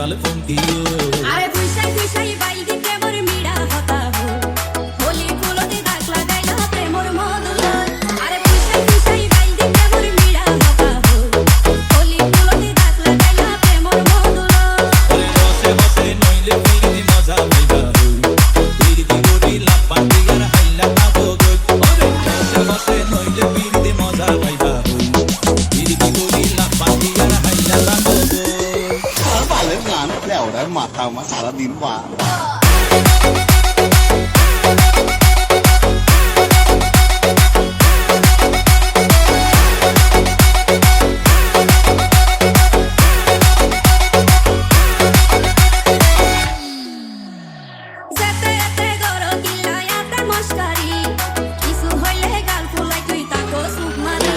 লাল ফন্টিও আরে খুশাই খুশাই বাইদি প্রেমর মিড়া হতা হো হোলি ফুলতে দাগ লাগাইলা প্রেমর মধুর আরে খুশাই খুশাই বাইদি প্রেমর মিড়া হতা হো হোলি ফুলতে দাগ লাগাইলা প্রেমর মধুর হসে হসে নইলে ফিরতি মজা পাইবা ফিরতি গরি লাভ পান্ডিয়ার হাইলা পাবো গই ওরে হসে হসে নইলে ফিরতি মজা পাইবা ফিরতি গরি লাভ পান্ডিয়ার হাইলা পাবো গই পালের গান লেওড়ার মাথা আমার সারাদিন পা যেতে যেতে গরো কিলায়াতে মস্কারি কিছু হইলে গাল ফুলাই তুই তাকো সুখ মারি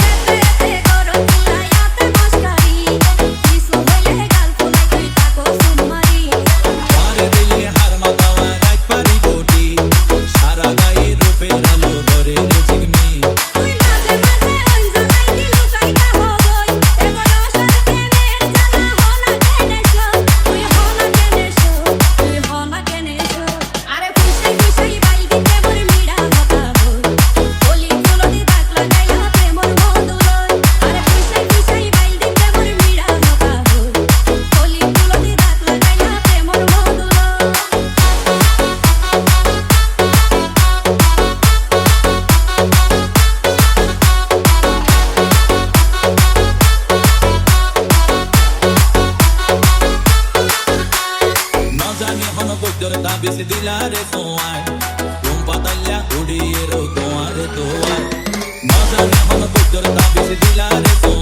যেতে যেতে গরো কিলায়াতে মস্কারি কিছু হইলে গাল ফুলাই তুই তাকো সুখ মারি পারে দিলে হার মাথাওয়া রাত পারি বটি সারা গায়ে রূপের আলো ধরে ঝিকমি তুই মাঝে মাঝে ওই জায়গায় দিলু কাইটা হগই এ বয়সের প্রেমের জানা হনা কেনেছো তুই হনা কেনেছো তুই হনা কেনেছো আরে খুশাই খুশাই বাইদি প্রেমর মিড়া হতা হো হোলি ফুলতে দাগ লাগাইলা প্রেমর মধুর আরে খুশাই খুশাই বাইদি প্রেমর মিড়া হতা হো হোলি ফুলতে দাগ লাগাইলা প্রেমর মধুর নজানি হন বৈদ্যর তাবিজ দিলারে তোমায় ঘুম পাতাল্লা উড়িয়ে রো তোমারে তোয়ায় নজানি হন বৈদ্যর তাবিজ দিলারে তোমায়